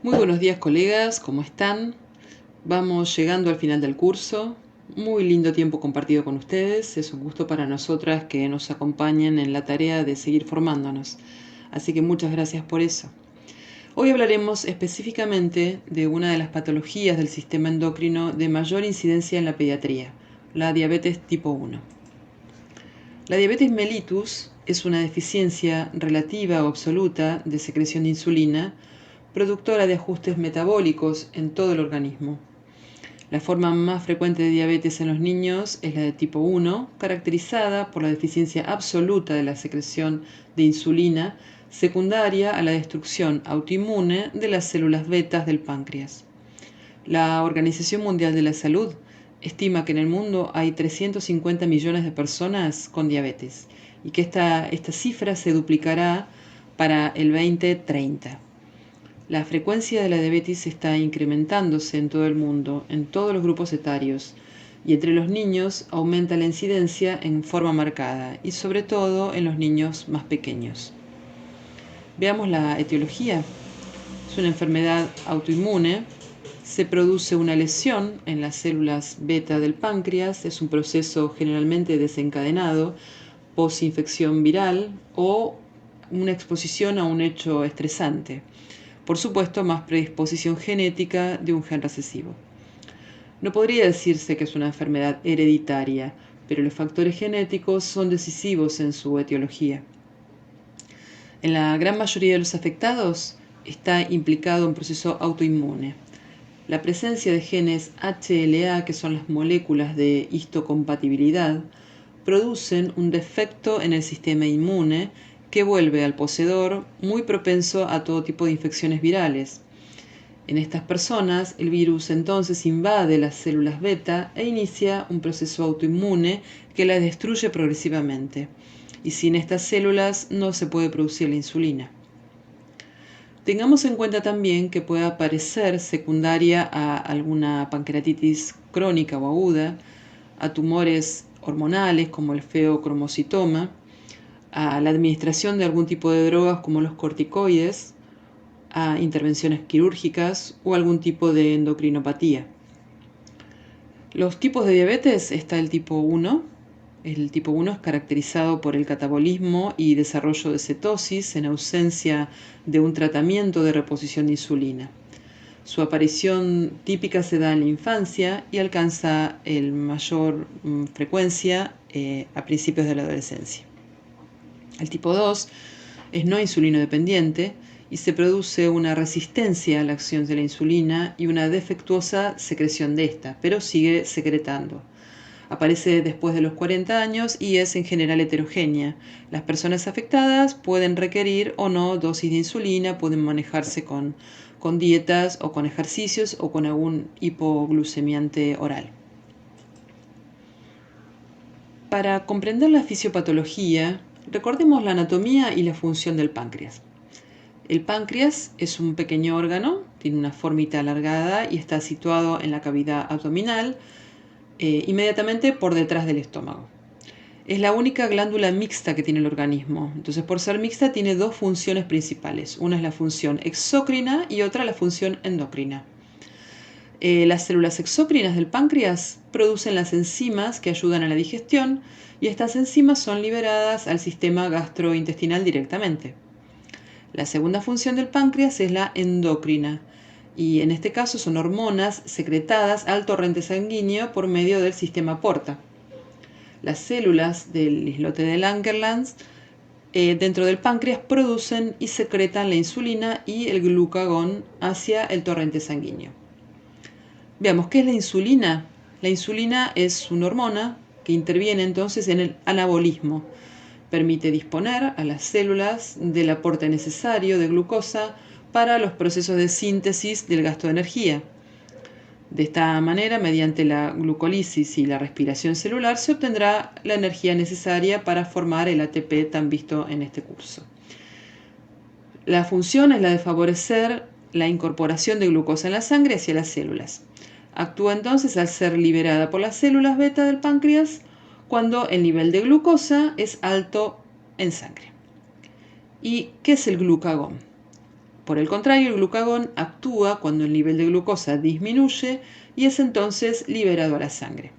Muy buenos días, colegas, ¿cómo están? Vamos llegando al final del curso. Muy lindo tiempo compartido con ustedes. Es un gusto para nosotras que nos acompañen en la tarea de seguir formándonos. Así que muchas gracias por eso. Hoy hablaremos específicamente de una de las patologías del sistema endocrino de mayor incidencia en la pediatría, la diabetes tipo 1. La diabetes mellitus es una deficiencia relativa o absoluta de secreción de insulina, productora de ajustes metabólicos en todo el organismo. La forma más frecuente de diabetes en los niños es la de tipo 1, caracterizada por la deficiencia absoluta de la secreción de insulina, secundaria a la destrucción autoinmune de las células betas del páncreas. La Organización Mundial de la Salud estima que en el mundo hay 350 millones de personas con diabetes y que esta cifra se duplicará para el 2030. La frecuencia de la diabetes está incrementándose en todo el mundo, en todos los grupos etarios, y entre los niños aumenta la incidencia en forma marcada, y sobre todo en los niños más pequeños. Veamos la etiología. Es una enfermedad autoinmune. Se produce una lesión en las células beta del páncreas. Es un proceso generalmente desencadenado post-infección viral o una exposición a un hecho estresante. Por supuesto, más predisposición genética de un gen recesivo. No podría decirse que es una enfermedad hereditaria, pero los factores genéticos son decisivos en su etiología. En la gran mayoría de los afectados está implicado un proceso autoinmune. La presencia de genes HLA, que son las moléculas de histocompatibilidad, producen un defecto en el sistema inmune que vuelve al poseedor muy propenso a todo tipo de infecciones virales. En estas personas, el virus entonces invade las células beta e inicia un proceso autoinmune que las destruye progresivamente. Y sin estas células no se puede producir la insulina. Tengamos en cuenta también que puede aparecer secundaria a alguna pancreatitis crónica o aguda, a tumores hormonales como el feocromocitoma, a la administración de algún tipo de drogas como los corticoides, a intervenciones quirúrgicas o algún tipo de endocrinopatía. Los tipos de diabetes está el tipo 1. El tipo 1 es caracterizado por el catabolismo y desarrollo de cetosis en ausencia de un tratamiento de reposición de insulina. Su aparición típica se da en la infancia y alcanza mayor frecuencia a principios de la adolescencia. El tipo 2 es no insulino dependiente y se produce una resistencia a la acción de la insulina y una defectuosa secreción de esta, pero sigue secretando. Aparece después de los 40 años y es en general heterogénea. Las personas afectadas pueden requerir o no dosis de insulina, pueden manejarse con dietas o con ejercicios o con algún hipoglucemiante oral. Para comprender la fisiopatología, recordemos la anatomía y la función del páncreas. El páncreas es un pequeño órgano, tiene una formita alargada y está situado en la cavidad abdominal, inmediatamente por detrás del estómago. Es la única glándula mixta que tiene el organismo. Entonces, por ser mixta, tiene dos funciones principales. Una es la función exócrina y otra la función endocrina. Las células exócrinas del páncreas producen las enzimas que ayudan a la digestión y estas enzimas son liberadas al sistema gastrointestinal directamente. La segunda función del páncreas es la endocrina y en este caso son hormonas secretadas al torrente sanguíneo por medio del sistema porta. Las células del islote de Langerhans dentro del páncreas producen y secretan la insulina y el glucagón hacia el torrente sanguíneo. Veamos, ¿qué es la insulina? La insulina es una hormona que interviene entonces en el anabolismo. Permite disponer a las células del aporte necesario de glucosa para los procesos de síntesis del gasto de energía. De esta manera, mediante la glucólisis y la respiración celular, se obtendrá la energía necesaria para formar el ATP tan visto en este curso. La función es la de favorecer la incorporación de glucosa en la sangre hacia las células. Actúa entonces al ser liberada por las células beta del páncreas cuando el nivel de glucosa es alto en sangre. ¿Y qué es el glucagón? Por el contrario, el glucagón actúa cuando el nivel de glucosa disminuye y es entonces liberado a la sangre.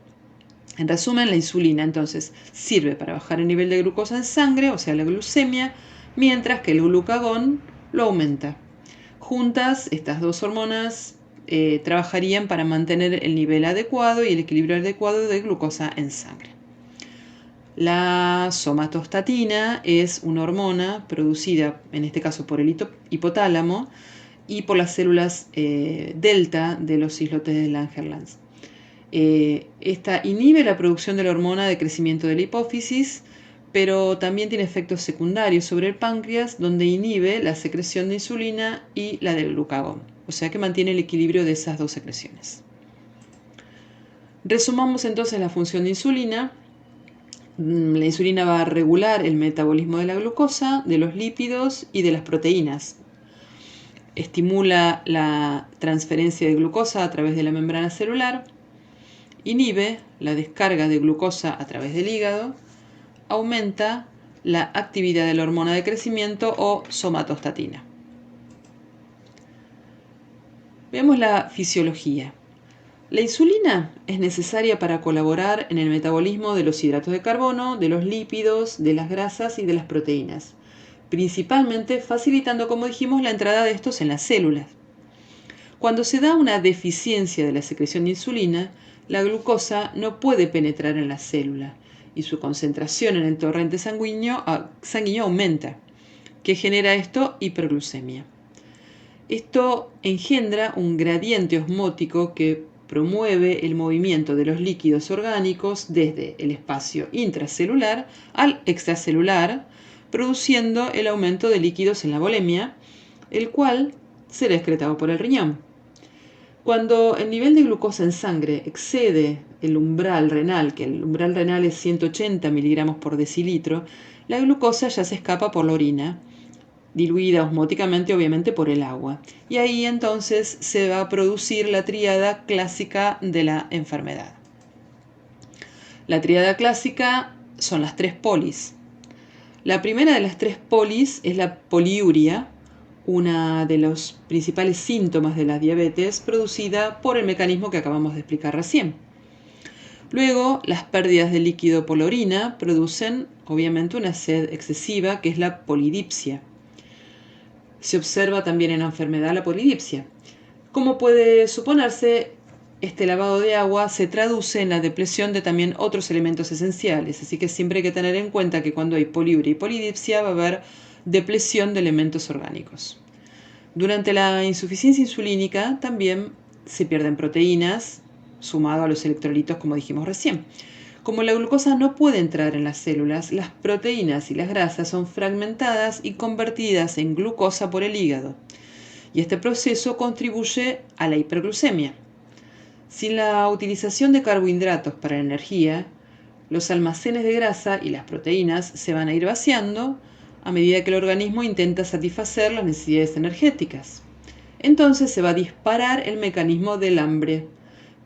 En resumen, la insulina entonces sirve para bajar el nivel de glucosa en sangre, o sea, la glucemia, mientras que el glucagón lo aumenta. Juntas, estas dos hormonas trabajarían para mantener el nivel adecuado y el equilibrio adecuado de glucosa en sangre. La somatostatina es una hormona producida, en este caso por el hipotálamo y por las células delta de los islotes de Langerhans. Esta inhibe la producción de la hormona de crecimiento de la hipófisis, pero también tiene efectos secundarios sobre el páncreas, donde inhibe la secreción de insulina y la del glucagón, o sea que mantiene el equilibrio de esas dos secreciones. Resumamos entonces la función de insulina. La insulina va a regular el metabolismo de la glucosa, de los lípidos y de las proteínas. Estimula la transferencia de glucosa a través de la membrana celular, inhibe la descarga de glucosa a través del hígado, aumenta la actividad de la hormona de crecimiento o somatostatina. Veamos la fisiología. La insulina es necesaria para colaborar en el metabolismo de los hidratos de carbono, de los lípidos, de las grasas y de las proteínas, principalmente facilitando, como dijimos, la entrada de estos en las células. Cuando se da una deficiencia de la secreción de insulina, la glucosa no puede penetrar en la célula y su concentración en el torrente sanguíneo aumenta, que genera esto hiperglucemia. Esto engendra un gradiente osmótico que promueve el movimiento de los líquidos orgánicos desde el espacio intracelular al extracelular, produciendo el aumento de líquidos en la volemia, el cual será excretado por el riñón. Cuando el nivel de glucosa en sangre excede el umbral renal, que el umbral renal es 180 miligramos por decilitro, la glucosa ya se escapa por la orina, diluida osmóticamente obviamente por el agua. Y ahí entonces se va a producir la tríada clásica de la enfermedad. La tríada clásica son las tres polis. La primera de las tres polis es la poliuria, una de los principales síntomas de la diabetes producida por el mecanismo que acabamos de explicar recién. Luego, las pérdidas de líquido por la orina producen obviamente una sed excesiva, que es la polidipsia. Se observa también en la enfermedad la polidipsia. Como puede suponerse, este lavado de agua se traduce en la depleción de también otros elementos esenciales, así que siempre hay que tener en cuenta que cuando hay poliuria y polidipsia va a haber depleción de elementos orgánicos. Durante la insuficiencia insulínica también se pierden proteínas, sumado a los electrolitos como dijimos recién. Como la glucosa no puede entrar en las células, las proteínas y las grasas son fragmentadas y convertidas en glucosa por el hígado. Y este proceso contribuye a la hiperglucemia. Sin la utilización de carbohidratos para la energía, los almacenes de grasa y las proteínas se van a ir vaciando a medida que el organismo intenta satisfacer las necesidades energéticas. Entonces se va a disparar el mecanismo del hambre,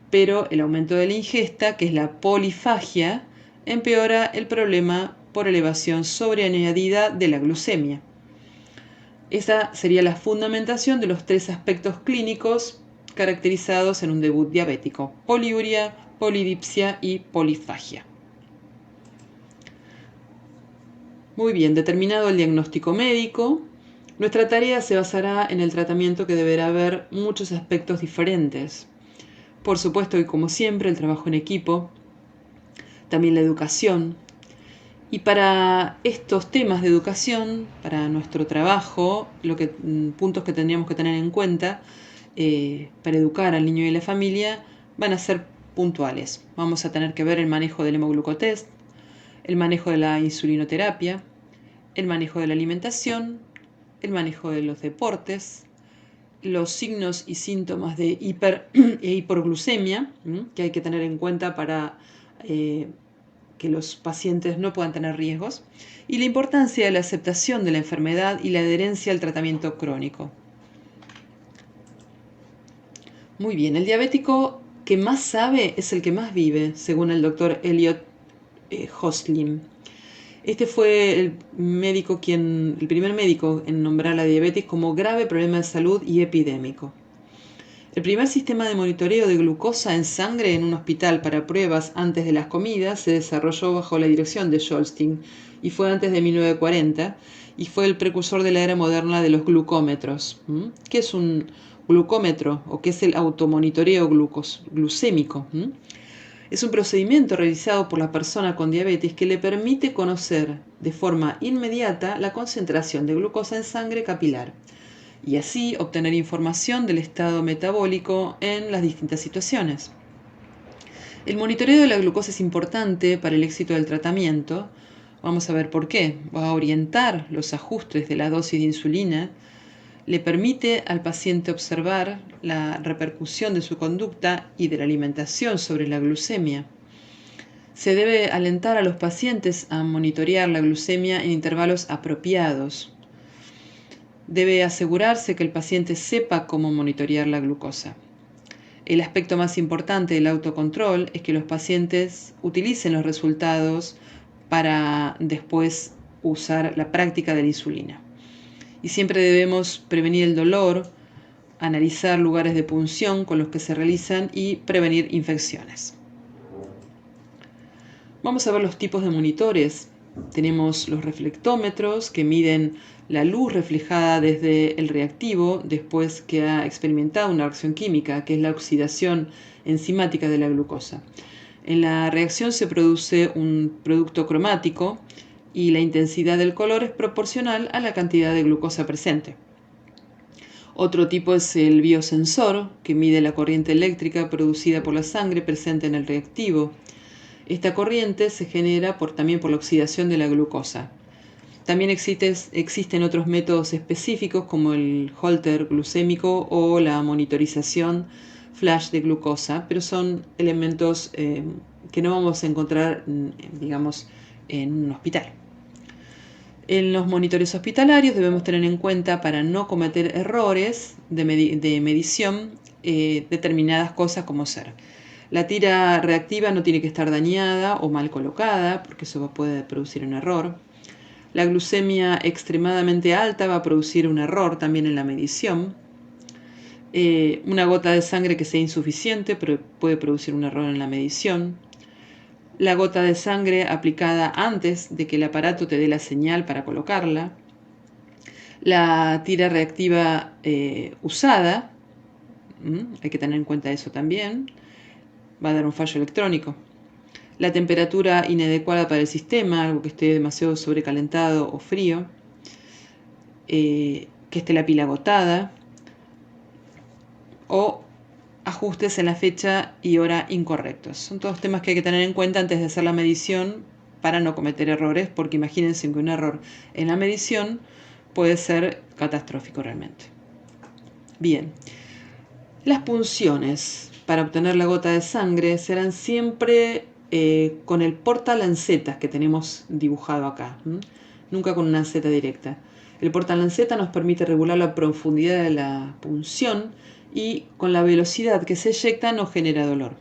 pero el aumento de la ingesta, que es la polifagia, empeora el problema por elevación sobreañadida de la glucemia. Esa sería la fundamentación de los tres aspectos clínicos caracterizados en un debut diabético: poliuria, polidipsia y polifagia. Muy bien, determinado el diagnóstico médico, nuestra tarea se basará en el tratamiento, que deberá ver muchos aspectos diferentes. Por supuesto, y como siempre, el trabajo en equipo, también la educación. Y para estos temas de educación, para nuestro trabajo, puntos que tendríamos que tener en cuenta para educar al niño y a la familia van a ser puntuales. Vamos a tener que ver el manejo del hemoglucotest, el manejo de la insulinoterapia, el manejo de la alimentación, el manejo de los deportes, los signos y síntomas de hiperglucemia, que hay que tener en cuenta para que los pacientes no puedan tener riesgos, y la importancia de la aceptación de la enfermedad y la adherencia al tratamiento crónico. Muy bien, el diabético que más sabe es el que más vive, según el doctor Elliot Hosling. Este fue el primer médico en nombrar la diabetes como grave problema de salud y epidémico. El primer sistema de monitoreo de glucosa en sangre en un hospital para pruebas antes de las comidas se desarrolló bajo la dirección de Jolstein y fue antes de 1940 y fue el precursor de la era moderna de los glucómetros. ¿Qué es un glucómetro o qué es el automonitoreo glucémico? Es un procedimiento realizado por la persona con diabetes que le permite conocer de forma inmediata la concentración de glucosa en sangre capilar y así obtener información del estado metabólico en las distintas situaciones. El monitoreo de la glucosa es importante para el éxito del tratamiento. Vamos a ver por qué. Va a orientar los ajustes de la dosis de insulina, le permite al paciente observar la repercusión de su conducta y de la alimentación sobre la glucemia. Se debe alentar a los pacientes a monitorear la glucemia en intervalos apropiados. Debe asegurarse que el paciente sepa cómo monitorear la glucosa. El aspecto más importante del autocontrol es que los pacientes utilicen los resultados para después usar la práctica de la insulina. Y siempre debemos prevenir el dolor, analizar lugares de punción con los que se realizan y prevenir infecciones. Vamos a ver los tipos de monitores. Tenemos los reflectómetros que miden la luz reflejada desde el reactivo después que ha experimentado una reacción química, que es la oxidación enzimática de la glucosa. En la reacción se produce un producto cromático y la intensidad del color es proporcional a la cantidad de glucosa presente. Otro tipo es el biosensor, que mide la corriente eléctrica producida por la sangre presente en el reactivo. Esta corriente se genera también por la oxidación de la glucosa. También existen otros métodos específicos como el Holter glucémico o la monitorización flash de glucosa, pero son elementos que no vamos a encontrar, digamos, en un hospital. En los monitores hospitalarios debemos tener en cuenta para no cometer errores de medición determinadas cosas como ser. La tira reactiva no tiene que estar dañada o mal colocada porque eso puede producir un error. La glucemia extremadamente alta va a producir un error también en la medición. Una gota de sangre que sea insuficiente puede producir un error en la medición. La gota de sangre aplicada antes de que el aparato te dé la señal para colocarla. La tira reactiva usada, hay que tener en cuenta eso también, va a dar un fallo electrónico. La temperatura inadecuada para el sistema, algo que esté demasiado sobrecalentado o frío, que esté la pila agotada, o ajustes en la fecha y hora incorrectos. Son todos temas que hay que tener en cuenta antes de hacer la medición para no cometer errores, porque imagínense que un error en la medición puede ser catastrófico realmente. Bien, las punciones para obtener la gota de sangre serán siempre con el portalancetas que tenemos dibujado acá, nunca con una lanceta directa. El portalanceta nos permite regular la profundidad de la punción y con la velocidad que se eyecta no genera dolor.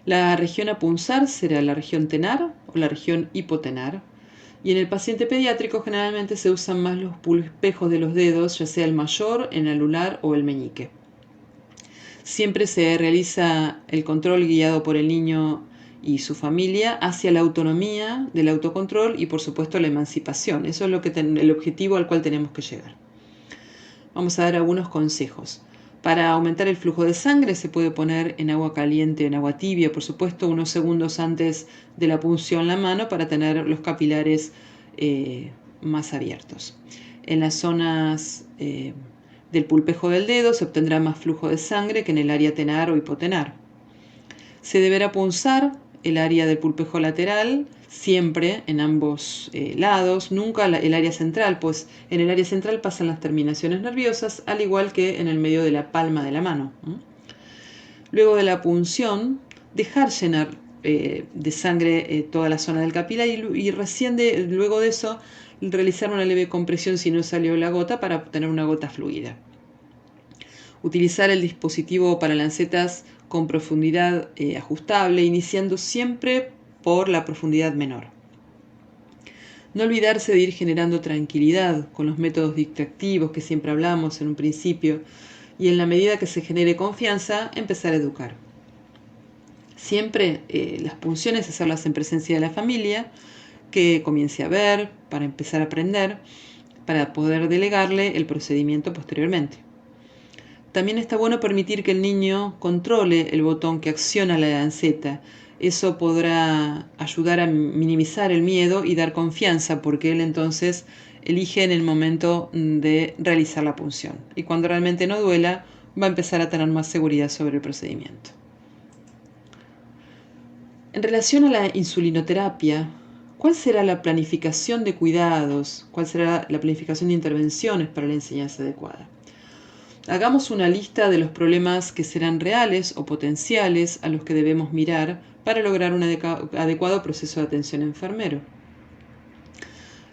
La región a punzar será la región tenar o la región hipotenar. Y en el paciente pediátrico generalmente se usan más los pulpejos de los dedos, ya sea el mayor, el anular o el meñique. Siempre se realiza el control guiado por el niño y su familia hacia la autonomía del autocontrol y por supuesto la emancipación. Eso es el objetivo al cual tenemos que llegar. Vamos a dar algunos consejos. Para aumentar el flujo de sangre se puede poner en agua caliente, en agua tibia, por supuesto, unos segundos antes de la punción la mano para tener los capilares más abiertos. En las zonas del pulpejo del dedo se obtendrá más flujo de sangre que en el área tenar o hipotenar. Se deberá punzar el área del pulpejo lateral siempre en ambos lados, nunca el área central, pues en el área central pasan las terminaciones nerviosas, al igual que en el medio de la palma de la mano. Luego de la punción, dejar llenar de sangre toda la zona del capilar y recién luego de eso realizar una leve compresión si no salió la gota para obtener una gota fluida. Utilizar el dispositivo para lancetas con profundidad ajustable, iniciando siempre por la profundidad menor. No olvidarse de ir generando tranquilidad con los métodos distractivos que siempre hablamos en un principio y en la medida que se genere confianza, empezar a educar. Siempre las punciones hacerlas en presencia de la familia, que comience a ver, para empezar a aprender, para poder delegarle el procedimiento posteriormente. También está bueno permitir que el niño controle el botón que acciona la lanceta. Eso podrá ayudar a minimizar el miedo y dar confianza, porque él entonces elige en el momento de realizar la punción. Y cuando realmente no duela, va a empezar a tener más seguridad sobre el procedimiento. En relación a la insulinoterapia, ¿cuál será la planificación de cuidados? ¿Cuál será la planificación de intervenciones para la enseñanza adecuada? Hagamos una lista de los problemas que serán reales o potenciales a los que debemos mirar para lograr un adecuado proceso de atención enfermero.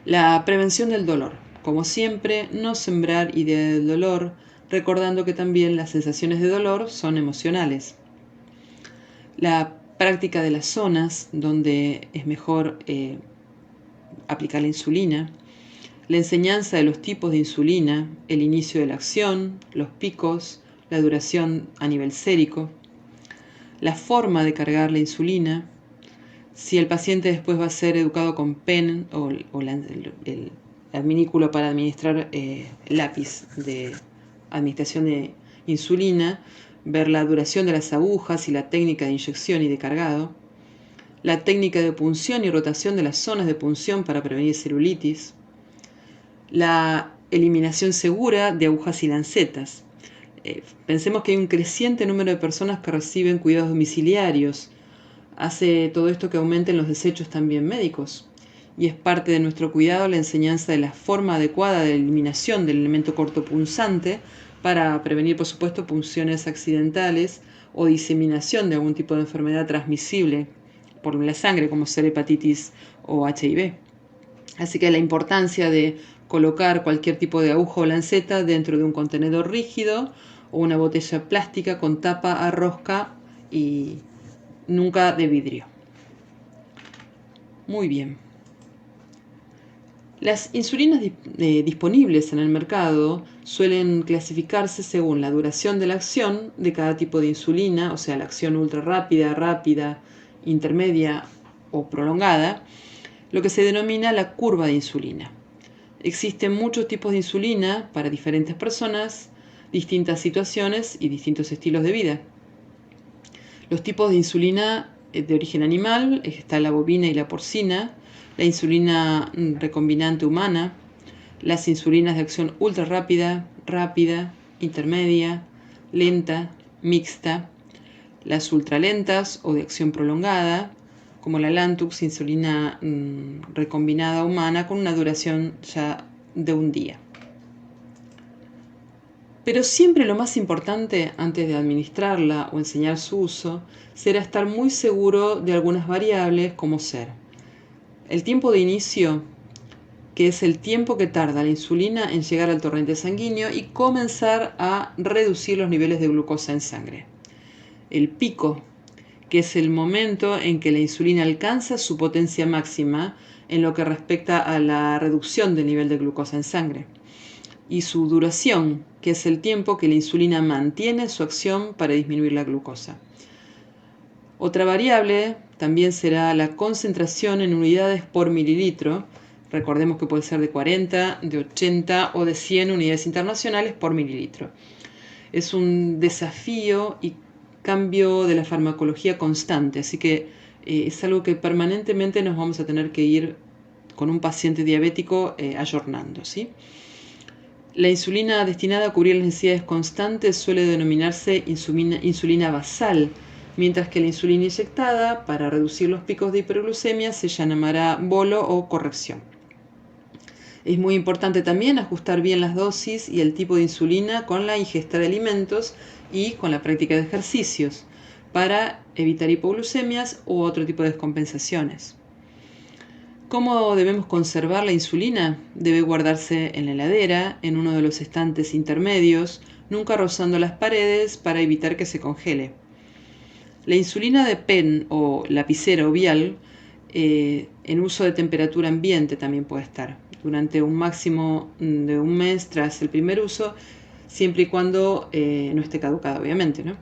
La prevención del dolor. Como siempre, no sembrar idea del dolor, recordando que también las sensaciones de dolor son emocionales. La práctica de las zonas donde es mejor aplicar la insulina. La enseñanza de los tipos de insulina, el inicio de la acción, los picos, la duración a nivel sérico, la forma de cargar la insulina, si el paciente después va a ser educado con pen o el adminículo para administrar lápiz de administración de insulina, ver la duración de las agujas y la técnica de inyección y de cargado, la técnica de punción y rotación de las zonas de punción para prevenir celulitis, la eliminación segura de agujas y lancetas. Pensemos que hay un creciente número de personas que reciben cuidados domiciliarios. Hace todo esto que aumenten los desechos también médicos. Y es parte de nuestro cuidado la enseñanza de la forma adecuada de eliminación del elemento cortopunzante para prevenir, por supuesto, punciones accidentales o diseminación de algún tipo de enfermedad transmisible por la sangre, como ser hepatitis o HIV. Así que la importancia de colocar cualquier tipo de aguja o lanceta dentro de un contenedor rígido o una botella plástica con tapa a rosca y nunca de vidrio. Muy bien. Las insulinas disponibles en el mercado suelen clasificarse según la duración de la acción de cada tipo de insulina, o sea, la acción ultra rápida, intermedia o prolongada, lo que se denomina la curva de insulina. Existen muchos tipos de insulina para diferentes personas, distintas situaciones y distintos estilos de vida. Los tipos de insulina de origen animal, está la bovina y la porcina, la insulina recombinante humana, las insulinas de acción ultra rápida, intermedia, lenta, mixta, las ultralentas o de acción prolongada, como la Lantux, insulina recombinada humana con una duración ya de un día. Pero siempre lo más importante antes de administrarla o enseñar su uso será estar muy seguro de algunas variables como ser el tiempo de inicio, que es el tiempo que tarda la insulina en llegar al torrente sanguíneo y comenzar a reducir los niveles de glucosa en sangre. El pico, que es el momento en que la insulina alcanza su potencia máxima en lo que respecta a la reducción del nivel de glucosa en sangre. Y su duración, que es el tiempo que la insulina mantiene su acción para disminuir la glucosa. Otra variable también será la concentración en unidades por mililitro. Recordemos que puede ser de 40, de 80 o de 100 unidades internacionales por mililitro. Es un desafío y cambio de la farmacología constante, así que es algo que permanentemente nos vamos a tener que ir con un paciente diabético ayornando, ¿sí? La insulina destinada a cubrir las necesidades constantes suele denominarse insulina basal, mientras que la insulina inyectada para reducir los picos de hiperglucemia se llamará bolo o corrección. Es muy importante también ajustar bien las dosis y el tipo de insulina con la ingesta de alimentos y con la práctica de ejercicios para evitar hipoglucemias u otro tipo de descompensaciones. ¿Cómo debemos conservar la insulina? Debe guardarse en la heladera, en uno de los estantes intermedios, nunca rozando las paredes para evitar que se congele. La insulina de pen o lapicera o vial en uso de temperatura ambiente también puede estar durante un máximo de un mes tras el primer uso, siempre y cuando no esté caducada, obviamente, ¿no?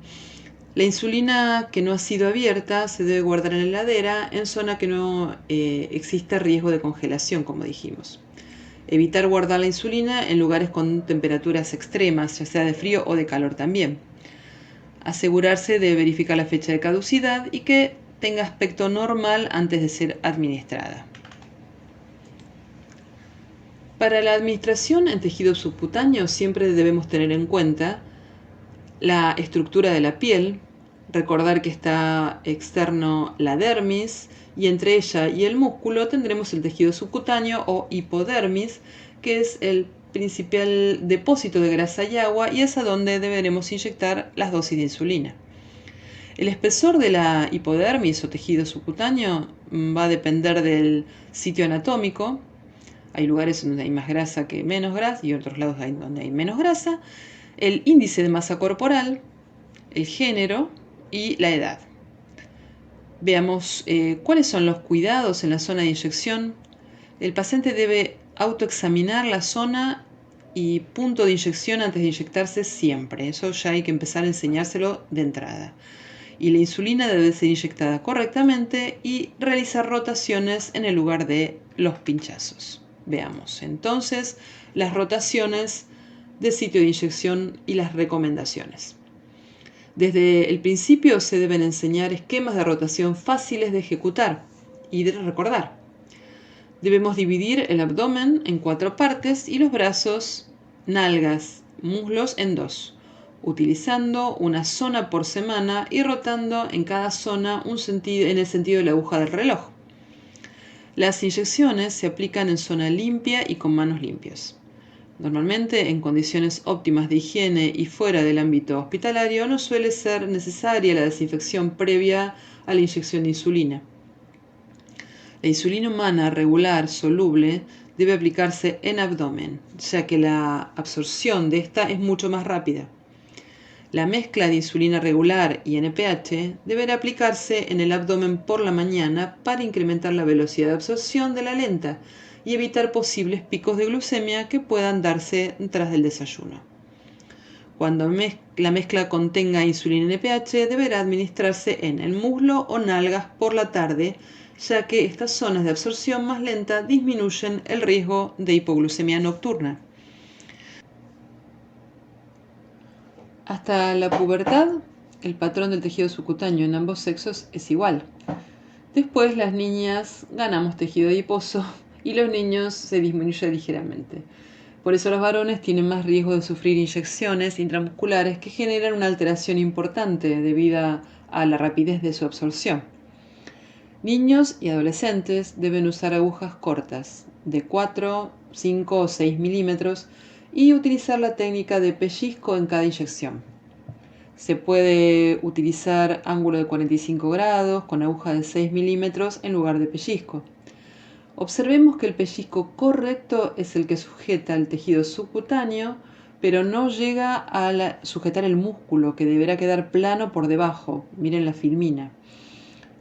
La insulina que no ha sido abierta se debe guardar en la heladera en zona que no exista riesgo de congelación, como dijimos. Evitar guardar la insulina en lugares con temperaturas extremas, ya sea de frío o de calor también. Asegurarse de verificar la fecha de caducidad y que tenga aspecto normal antes de ser administrada. Para la administración en tejido subcutáneo siempre debemos tener en cuenta la estructura de la piel, recordar que está externo la dermis y entre ella y el músculo tendremos el tejido subcutáneo o hipodermis, que es el principal depósito de grasa y agua y es a donde deberemos inyectar las dosis de insulina. El espesor de la hipodermis o tejido subcutáneo va a depender del sitio anatómico. Hay lugares donde hay más grasa que menos grasa y otros lados donde hay menos grasa. El índice de masa corporal, el género y la edad. Veamos cuáles son los cuidados en la zona de inyección. El paciente debe autoexaminar la zona y punto de inyección antes de inyectarse siempre. Eso ya hay que empezar a enseñárselo de entrada. Y la insulina debe ser inyectada correctamente y realizar rotaciones en el lugar de los pinchazos. Veamos entonces las rotaciones de sitio de inyección y las recomendaciones. Desde el principio se deben enseñar esquemas de rotación fáciles de ejecutar y de recordar. Debemos dividir el abdomen en 4 partes y los brazos, nalgas, muslos en 2, utilizando una zona por semana y rotando en cada zona en el sentido de la aguja del reloj. Las inyecciones se aplican en zona limpia y con manos limpias. Normalmente, en condiciones óptimas de higiene y fuera del ámbito hospitalario, no suele ser necesaria la desinfección previa a la inyección de insulina. La insulina humana regular soluble debe aplicarse en abdomen, ya que la absorción de esta es mucho más rápida. La mezcla de insulina regular y NPH deberá aplicarse en el abdomen por la mañana para incrementar la velocidad de absorción de la lenta y evitar posibles picos de glucemia que puedan darse tras del desayuno. Cuando la mezcla contenga insulina NPH, deberá administrarse en el muslo o nalgas por la tarde, ya que estas zonas de absorción más lenta disminuyen el riesgo de hipoglucemia nocturna. Hasta la pubertad, el patrón del tejido subcutáneo en ambos sexos es igual. Después las niñas ganamos tejido adiposo y los niños se disminuye ligeramente. Por eso los varones tienen más riesgo de sufrir inyecciones intramusculares que generan una alteración importante debido a la rapidez de su absorción. Niños y adolescentes deben usar agujas cortas, de 4, 5 o 6 milímetros, y utilizar la técnica de pellizco en cada inyección. Se puede utilizar ángulo de 45 grados con aguja de 6 milímetros en lugar de pellizco. Observemos que el pellizco correcto es el que sujeta el tejido subcutáneo, pero no llega a sujetar el músculo, que deberá quedar plano por debajo. Miren la filmina.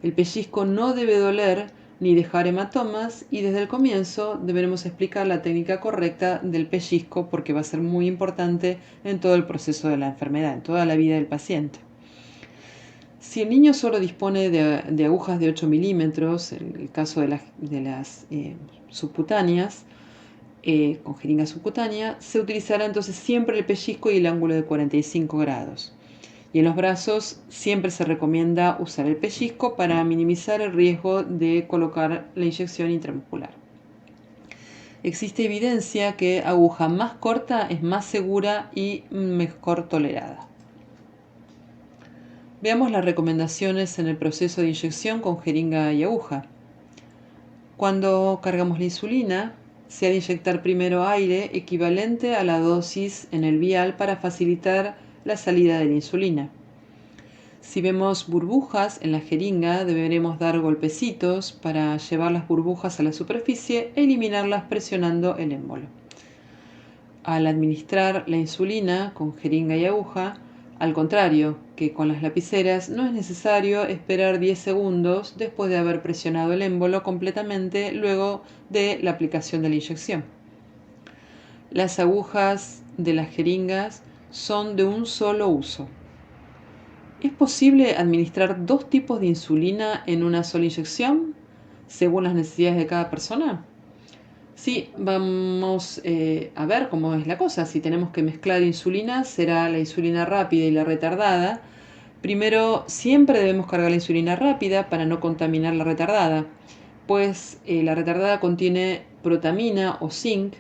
El pellizco no debe doler ni dejar hematomas y desde el comienzo deberemos explicar la técnica correcta del pellizco porque va a ser muy importante en todo el proceso de la enfermedad, en toda la vida del paciente. Si el niño solo dispone de agujas de 8 milímetros, en el caso de las subcutáneas, con jeringa subcutánea, se utilizará entonces siempre el pellizco y el ángulo de 45 grados. Y en los brazos siempre se recomienda usar el pellizco para minimizar el riesgo de colocar la inyección intramuscular. Existe evidencia que aguja más corta es más segura y mejor tolerada. Veamos las recomendaciones en el proceso de inyección con jeringa y aguja. Cuando cargamos la insulina, se ha de inyectar primero aire equivalente a la dosis en el vial para facilitar la salida de la insulina. Si vemos burbujas en la jeringa, deberemos dar golpecitos para llevar las burbujas a la superficie e eliminarlas presionando el émbolo. Al administrar la insulina con jeringa y aguja, Al contrario que con las lapiceras, no es necesario esperar 10 segundos después de haber presionado el émbolo completamente luego de la aplicación de la inyección. Las agujas de las jeringas son de un solo uso. ¿Es posible administrar 2 tipos de insulina en una sola inyección, según las necesidades de cada persona? Sí, vamos a ver cómo es la cosa. Si tenemos que mezclar insulina, será la insulina rápida y la retardada. Primero, siempre debemos cargar la insulina rápida para no contaminar la retardada, pues la retardada contiene protamina o zinc,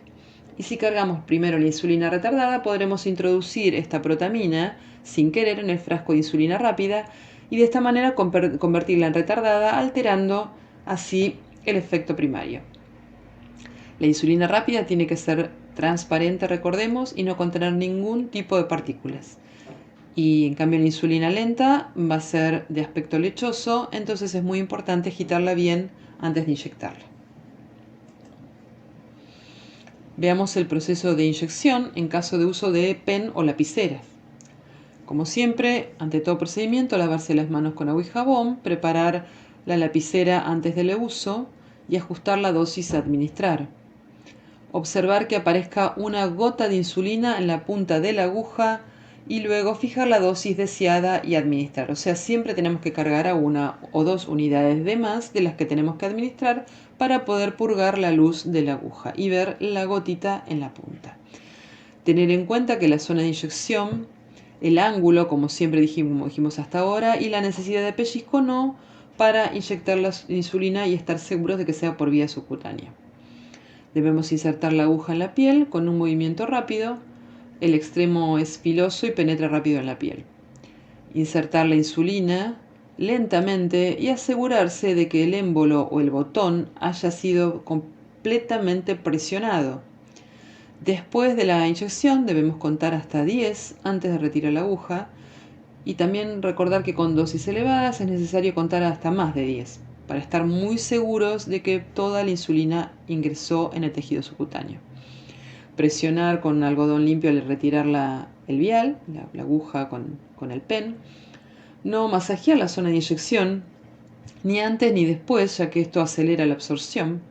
y si cargamos primero la insulina retardada, podremos introducir esta protamina sin querer en el frasco de insulina rápida y de esta manera convertirla en retardada, alterando así el efecto primario. La insulina rápida tiene que ser transparente, recordemos, y no contener ningún tipo de partículas. Y en cambio la insulina lenta va a ser de aspecto lechoso, entonces es muy importante agitarla bien antes de inyectarla. Veamos el proceso de inyección en caso de uso de pen o lapiceras. Como siempre, ante todo procedimiento, lavarse las manos con agua y jabón, preparar la lapicera antes del uso y ajustar la dosis a administrar. Observar que aparezca una gota de insulina en la punta de la aguja y luego fijar la dosis deseada y administrar. O sea, siempre tenemos que cargar a 1 o 2 unidades de más de las que tenemos que administrar para poder purgar la luz de la aguja y ver la gotita en la punta. Tener en cuenta que la zona de inyección, el ángulo, como siempre dijimos hasta ahora, y la necesidad de pellizco no, para inyectar la insulina y estar seguros de que sea por vía subcutánea. Debemos insertar la aguja en la piel con un movimiento rápido. El extremo es filoso y penetra rápido en la piel. Insertar la insulina lentamente y asegurarse de que el émbolo o el botón haya sido completamente presionado. Después de la inyección debemos contar hasta 10 antes de retirar la aguja y también recordar que con dosis elevadas es necesario contar hasta más de 10 para estar muy seguros de que toda la insulina ingresó en el tejido subcutáneo. Presionar con algodón limpio al retirar el vial, la aguja con el pen. No masajear la zona de inyección, ni antes ni después, ya que esto acelera la absorción.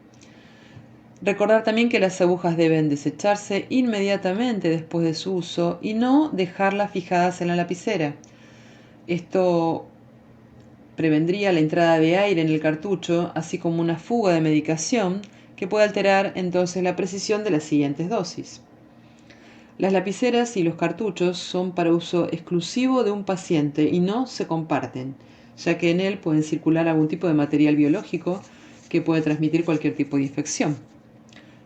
Recordar también que las agujas deben desecharse inmediatamente después de su uso y no dejarlas fijadas en la lapicera. Esto prevendría la entrada de aire en el cartucho, así como una fuga de medicación que puede alterar entonces la precisión de las siguientes dosis. Las lapiceras y los cartuchos son para uso exclusivo de un paciente y no se comparten, ya que en él pueden circular algún tipo de material biológico que puede transmitir cualquier tipo de infección.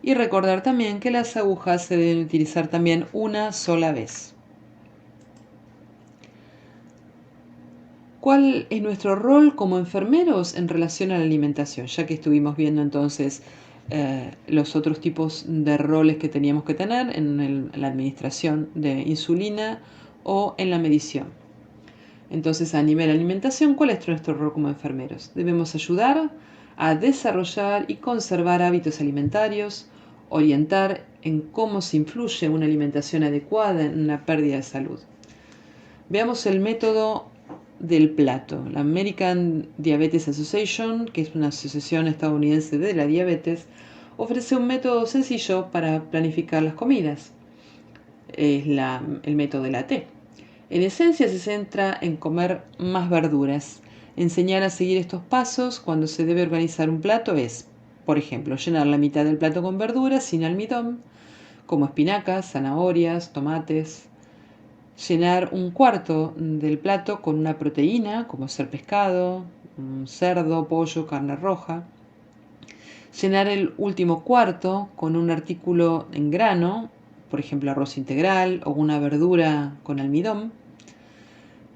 Y recordar también que las agujas se deben utilizar también una sola vez. ¿Cuál es nuestro rol como enfermeros en relación a la alimentación? Ya que estuvimos viendo entonces los otros tipos de roles que teníamos que tener en la administración de insulina o en la medición. Entonces, a nivel alimentación, ¿cuál es nuestro rol como enfermeros? Debemos ayudar a desarrollar y conservar hábitos alimentarios, orientar en cómo se influye una alimentación adecuada en una pérdida de salud. Veamos el método del plato. La American Diabetes Association, que es una asociación estadounidense de la diabetes, ofrece un método sencillo para planificar las comidas. Es el método de la T. En esencia se centra en comer más verduras. Enseñar a seguir estos pasos cuando se debe organizar un plato es, por ejemplo, llenar la mitad del plato con verduras sin almidón, como espinacas, zanahorias, tomates. Llenar un cuarto del plato con una proteína, como ser pescado, cerdo, pollo, carne roja. Llenar el último cuarto con un artículo en grano, por ejemplo arroz integral o una verdura con almidón.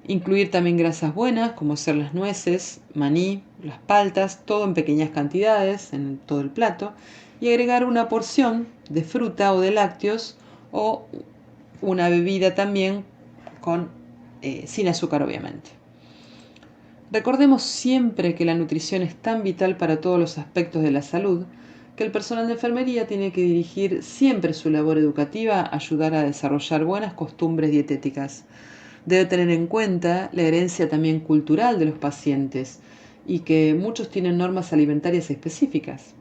Incluir también grasas buenas, como ser las nueces, maní, las paltas, todo en pequeñas cantidades en todo el plato. Y agregar una porción de fruta o de lácteos o una bebida también sin azúcar, obviamente. Recordemos siempre que la nutrición es tan vital para todos los aspectos de la salud que el personal de enfermería tiene que dirigir siempre su labor educativa a ayudar a desarrollar buenas costumbres dietéticas. Debe tener en cuenta la herencia también cultural de los pacientes y que muchos tienen normas alimentarias específicas.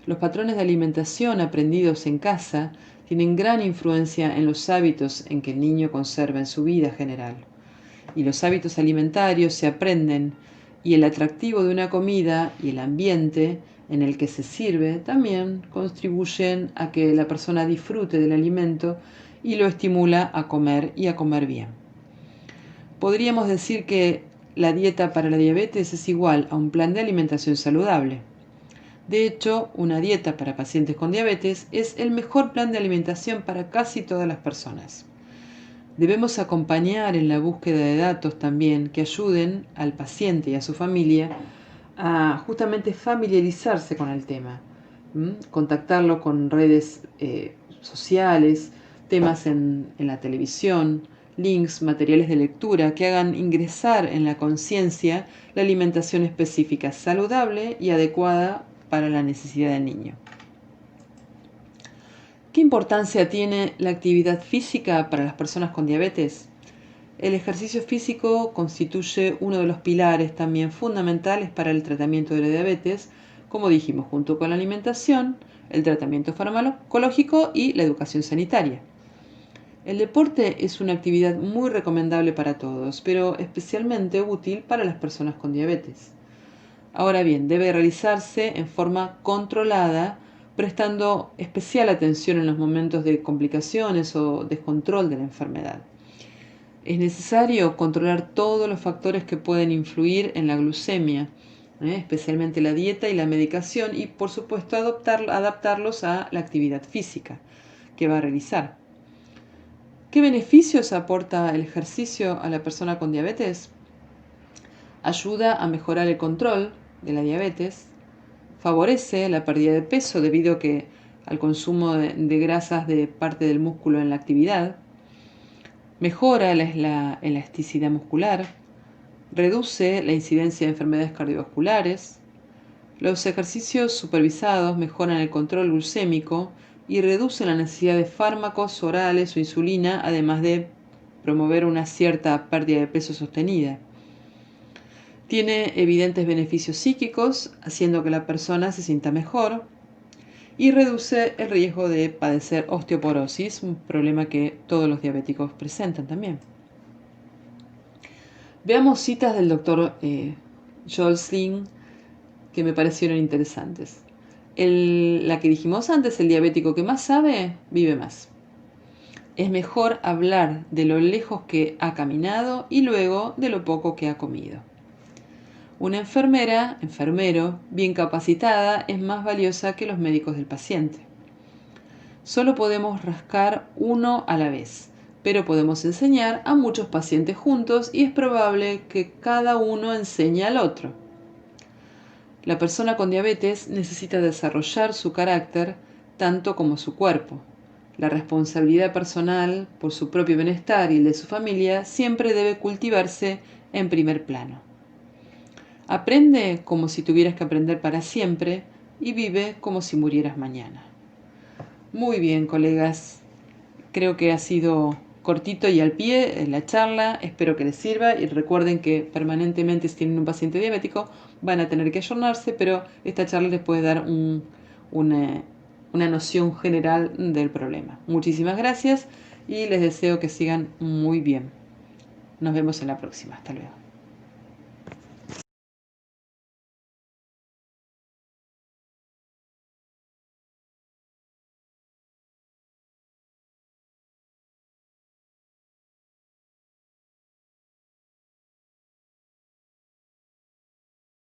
Los patrones de alimentación aprendidos en casa tienen gran influencia en los hábitos en que el niño conserva en su vida general. Y los hábitos alimentarios se aprenden y el atractivo de una comida y el ambiente en el que se sirve también contribuyen a que la persona disfrute del alimento y lo estimula a comer y a comer bien. Podríamos decir que la dieta para la diabetes es igual a un plan de alimentación saludable. De hecho, una dieta para pacientes con diabetes es el mejor plan de alimentación para casi todas las personas. Debemos acompañar en la búsqueda de datos también que ayuden al paciente y a su familia a justamente familiarizarse con el tema. Contactarlo con redes sociales, temas en la televisión, links, materiales de lectura que hagan ingresar en la conciencia la alimentación específica, saludable y adecuada para la necesidad del niño. ¿Qué importancia tiene la actividad física para las personas con diabetes? El ejercicio físico constituye uno de los pilares también fundamentales para el tratamiento de la diabetes, como dijimos, junto con la alimentación, el tratamiento farmacológico y la educación sanitaria. El deporte es una actividad muy recomendable para todos, pero especialmente útil para las personas con diabetes. Ahora bien, debe realizarse en forma controlada, prestando especial atención en los momentos de complicaciones o descontrol de la enfermedad. Es necesario controlar todos los factores que pueden influir en la glucemia, especialmente la dieta y la medicación, y por supuesto adaptarlos a la actividad física que va a realizar. ¿Qué beneficios aporta el ejercicio a la persona con diabetes? Ayuda a mejorar el control de la diabetes, favorece la pérdida de peso debido al consumo de grasas de parte del músculo en la actividad, mejora la elasticidad muscular, reduce la incidencia de enfermedades cardiovasculares. Los ejercicios supervisados mejoran el control glucémico y reducen la necesidad de fármacos orales o insulina, además de promover una cierta pérdida de peso sostenida. Tiene evidentes beneficios psíquicos, haciendo que la persona se sienta mejor, y reduce el riesgo de padecer osteoporosis, un problema que todos los diabéticos presentan también. Veamos citas del doctor Joel Sling que me parecieron interesantes. La que dijimos antes, el diabético que más sabe, vive más. Es mejor hablar de lo lejos que ha caminado y luego de lo poco que ha comido. Una enfermero, bien capacitada es más valiosa que los médicos del paciente. Solo podemos rascar uno a la vez, pero podemos enseñar a muchos pacientes juntos y es probable que cada uno enseñe al otro. La persona con diabetes necesita desarrollar su carácter tanto como su cuerpo. La responsabilidad personal por su propio bienestar y el de su familia siempre debe cultivarse en primer plano. Aprende como si tuvieras que aprender para siempre y vive como si murieras mañana. Muy bien, colegas. Creo que ha sido cortito y al pie la charla. Espero que les sirva y recuerden que permanentemente si tienen un paciente diabético van a tener que ayornarse, pero esta charla les puede dar una noción general del problema. Muchísimas gracias y les deseo que sigan muy bien. Nos vemos en la próxima. Hasta luego.